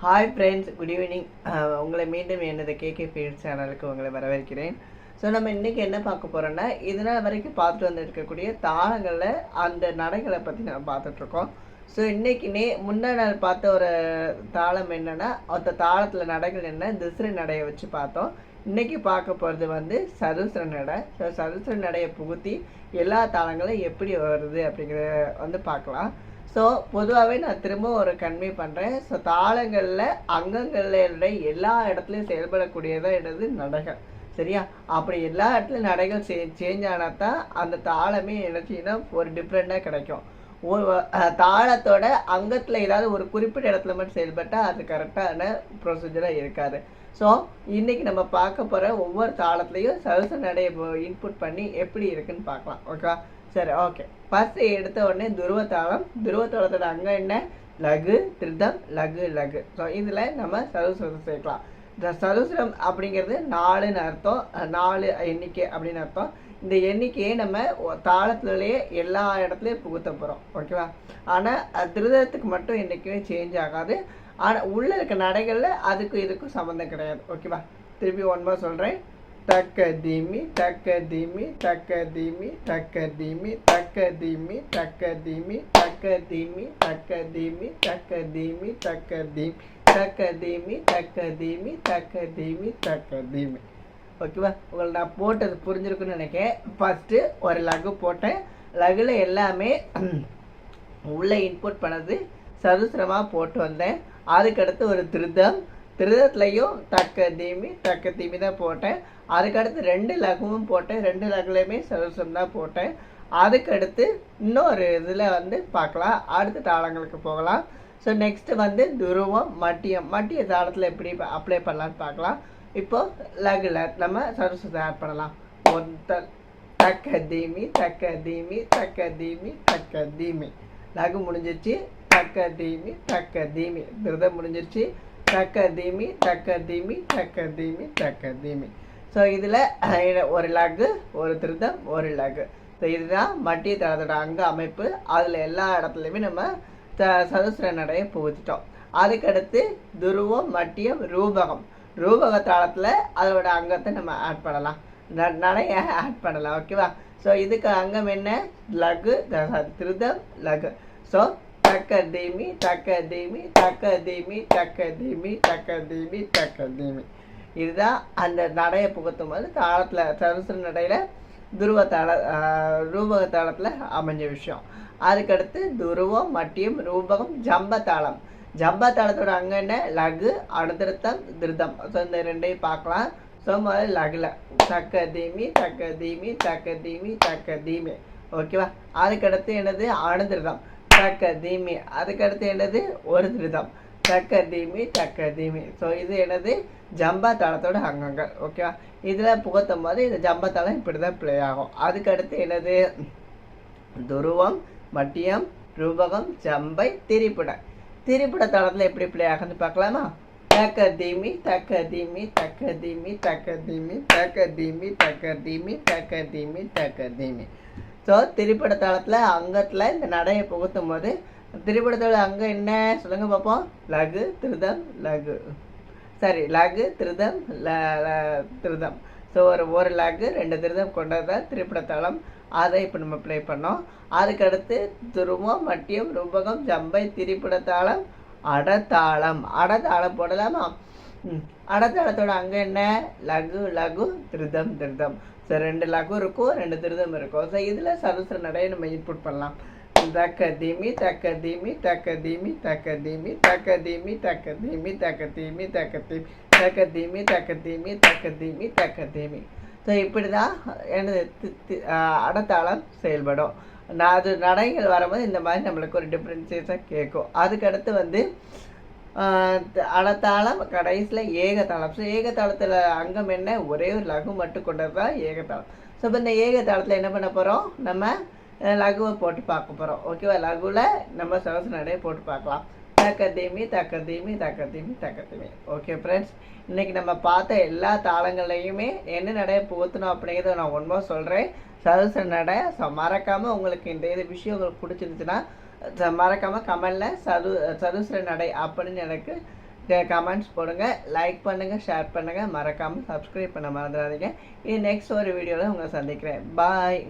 Hi friends, good evening. உங்களை மீண்டும் எனது கேகே ஃபீல்ட் சேனலுக்கு உங்களை வரவேற்கிறேன். ஸோ நம்ம இன்றைக்கி என்ன பார்க்க போகிறோன்னா, இதனால் வரைக்கும் பார்த்துட்டு வந்துருக்கக்கூடிய தாளங்களில் அந்த நடைகளை பற்றி நம்ம பார்த்துட்ருக்கோம். ஸோ இன்றைக்கி முன்னா நாள் பார்த்த ஒரு தாளம் என்னென்னா, அந்த தாளத்தில் நடைகள் என்ன திசை நடையை வச்சு பார்த்தோம். இன்றைக்கி பார்க்க போகிறது வந்து சதுசர நடை. ஸோ சதுசர நடையை புகுத்தி எல்லா தாளங்களும் எப்படி வருது அப்படிங்கிறத வந்து பார்க்கலாம். ஸோ பொதுவாகவே நான் திரும்ப ஒரு கன்வே பண்ணுறேன். ஸோ தாளங்களில் அங்கங்களில் எல்லா இடத்துலையும் செயல்படக்கூடியதான் என்னது நடைகள். சரியா? அப்படி எல்லா இடத்துலையும் நடைகள் சேஞ்ச் ஆனால் தான் அந்த தாளமே என்னச்சின்னா ஒரு டிஃப்ரெண்ட்டாக கிடைக்கும். தாளத்தோட அங்கத்தில் ஏதாவது ஒரு குறிப்பிட்ட இடத்துல மட்டும் செயல்பட்டால் அது கரெக்டான ப்ரொசீஜராக இருக்காது. ஸோ இன்றைக்கி நம்ம பார்க்க போகிற ஒவ்வொரு தாளத்துலேயும் சதுச நடையை இன்புட் பண்ணி எப்படி இருக்குன்னு பார்க்கலாம். ஓகே, சரி, ஓகே. ஃபர்ஸ்ட் எடுத்த உடனே துருவத்தாளம். துருவத்தாளத்தோட அங்கே என்ன? லகு, திருதம், லகு, லகு. ஸோ இதில் நம்ம சதுசரம் சேர்க்கலாம். இந்த சதுசரம் அப்படிங்கிறது 4ன்னு அர்த்தம், 4 எண்ணிக்கை அப்படின்னு அர்த்தம். இந்த எண்ணிக்கையை நம்ம தாளத்துலேயே எல்லா இடத்துலையும் புகுத்த போகிறோம். ஓகேவா? ஆனால் திருதத்துக்கு மட்டும் என்றைக்குமே சேஞ்ச் ஆகாது. ஆனால் உள்ளே இருக்க நடைகளில் அதுக்கும் இதுக்கும் சம்மந்தம் கிடையாது. ஓகேவா? திருப்பி ஒன்பது சொல்கிறேன். தக்க தீமி தக்க தீமி தக்க தீமி தக்க தீமி தக்க தீமி தக்க தீமி தக்க தீமி தக்க தீமி தக்க தீமி தக்க தீமி தக்க தீமி தக்க தீமி தக்க தீமி தக்க தீமி. ஓகேவா? உங்களை நான் போட்டது புரிஞ்சிருக்குன்னு நினைக்கிறேன். ஃபஸ்ட்டு ஒரு லகு போட்டேன். லகுல எல்லாமே உள்ளே இன்புட் பண்ணது சதுசரமாக போட்டு வந்தேன். அதுக்கடுத்து ஒரு திருதம். திருதத்துலையும் தக்க தீமி தான் போட்டேன். அதுக்கடுத்து 2 லகுவும் போட்டேன். 2 லகுலையுமே சதுசம் தான் போட்டேன். அதுக்கடுத்து இன்னொரு இதில் வந்து பார்க்கலாம். அடுத்த தாளங்களுக்கு போகலாம். ஸோ நெக்ஸ்ட்டு வந்து துருவம், மட்டியம். மட்டிய தாளத்தில் எப்படி அப்ளை பண்ணலான்னு பார்க்கலாம். இப்போது லகுல நம்ம சதுசத்தை ஆட் பண்ணலாம். ஒருத்தல் தக்க தீமி தக்க தீமி தக்க தீமி தக்க தீமி. லகு முடிஞ்சிருச்சு. தக்க தீமி தக்க தீமி. திருதம் முடிஞ்சிருச்சு. தக்க தீமி தக்க தீமி தக்க தீமி தக்க தீமி. ஸோ இதில் ஒரு லகு, ஒரு திருதம், ஒரு லகு. ஸோ இதுதான் மட்டிய தாளத்தோட அங்க அமைப்பு. அதில் எல்லா இடத்துலையுமே நம்ம சதுசர நடையை புகுத்திட்டோம். அதுக்கடுத்து துருவம், மட்டியம், ரூபகம். ரூபக தாளத்தில் அதோட அங்கத்தை நம்ம ஆட் பண்ணலாம், நடையை ஆட் பண்ணலாம். ஓகேவா? ஸோ இதுக்கு அங்கம் என்ன? லகு, திருதம், லகு. ஸோ தக்க தீமி தக்க தீமி தக்க தீமி தக்க தீமி தக்க தீமி தக்க தீமி. இதுதான் அந்த நடையை புகுத்தும் போது தாளத்தில் சதுசர நடையில் ரூபக தாளத்தில் அமைஞ்ச விஷயம். அதுக்கடுத்து துருவம், மட்டியம், ரூபகம், ஜம்பத்தாளம். ஜம்பத்தாளத்தோட அங்கே என்ன? லகு, அனுதிருத்தம், திருதம். ஸோ இந்த ரெண்டையும் பார்க்கலாம். ஸோ முதல்ல லகுல தக்க தீமி தக்க தீமி தக்க தீமி தக்க தீமி. ஓகேவா? அதுக்கடுத்து என்னது? அனுதிருதம், தக்க தீமி. அதுக்கடுத்து என்னது? ஒரு திருதம், தக்க தீமி தக்க தீமி. ஸோ இது என்னது? ஜம்பா தாளத்தோட அங்கங்கள். ஓகேவா? இதில் புகுத்தும் போது இந்த ஜம்பா தாளம் இப்படி தான் ப்ளே ஆகும். அதுக்கடுத்து என்னது? துருவம், மட்டியம், ரூபகம், ஜம்பை, திரிபுட. திரிபுட தாளத்தில் எப்படி ப்ளே ஆகுதுன்னு பார்க்கலாமா? தக்க தீமி தக்க தீமி தக்க தீமி தக்க தீமி தக்க தீமி தக்க தீமி தக்க தீமி தக்க தீமி. ஸோ திரிபுட தாளத்தில் அங்கத்தில் இந்த நடையை புகுத்தும் போது திரிபுடத்தோட அங்கே என்ன சொல்லுங்க பார்ப்போம்? லகு, திருதம், லகு. சரி, லகு, திருதம், திருதம். ஸோ ஒரு லகு 2 திருதம் கொண்டது தான் திரிபுட தாளம். அதை இப்போ நம்ம ப்ளே பண்ணோம். அதுக்கடுத்து துருவம், மட்டியம், ரூபகம், ஜம்பை, திரிபுட தாளம், அடதாளம். அடதாளம் போடலாமா? அடதாளத்தோட அங்கே என்ன? லகு, லகு, திருதம், திருதம். ஸோ 2 லகு இருக்கும், 2 திருதம் இருக்கும். ஸோ இதில் சதுசர நடையை நம்ம இன்புட் பண்ணலாம். தக்க தீமி தக்க தீமி தக்க தீமி தக்க தீமி தக்க தீமி தக்க தீமி தக்க தீமி தக்க தீமி தக்க தீமி தக்க தீமி தக்க தீமி தக்க தீமி. ஸோ இப்படி தான் எனது அடத்தாளம் செயல்படும். அது நடைகள் வரும்போது இந்த மாதிரி நம்மளுக்கு ஒரு டிஃப்ரென்சியஸாக கேட்கும். அதுக்கடுத்து வந்து அடத்தாளம், கடைசியில் ஏகத்தாளம். ஸோ ஏகத்தாளத்தில் அங்கம் என்ன? ஒரே ஒரு லகு மட்டும் கொண்டது தான் ஏகத்தாளம். ஸோ இப்போ இந்த ஏகத்தாளத்தில் என்ன பண்ண போகிறோம்? நம்ம லகுவை போட்டு பார்க்க போகிறோம். ஓகேவா? லகுவில் நம்ம சதுசர நடையை போட்டு பார்க்கலாம். தக்க தீமி தக்க தீமி தக்க தீமி தக்க தீமி. ஓகே ஃப்ரெண்ட்ஸ், இன்றைக்கி நம்ம பார்த்த எல்லா தாளங்கள்லையுமே என்ன நடையை புகுத்தணும் அப்படிங்கிறத நான் ஒன்றும் சொல்கிறேன். சதுசர நடை. ஸோ மறக்காமல் உங்களுக்கு இந்த விஷயம் உங்களுக்கு பிடிச்சிருந்துச்சுன்னா மறக்காமல் கமெண்டில் சதுசர நடை அப்படின்னு எனக்கு கமெண்ட்ஸ் போடுங்க, லைக் பண்ணுங்கள், ஷேர் பண்ணுங்கள், மறக்காமல் சப்ஸ்கிரைப் பண்ண மறந்துடாதீங்க. இது நெக்ஸ்ட் ஒரு வீடியோவில் உங்களை சந்திக்கிறேன். பாய்.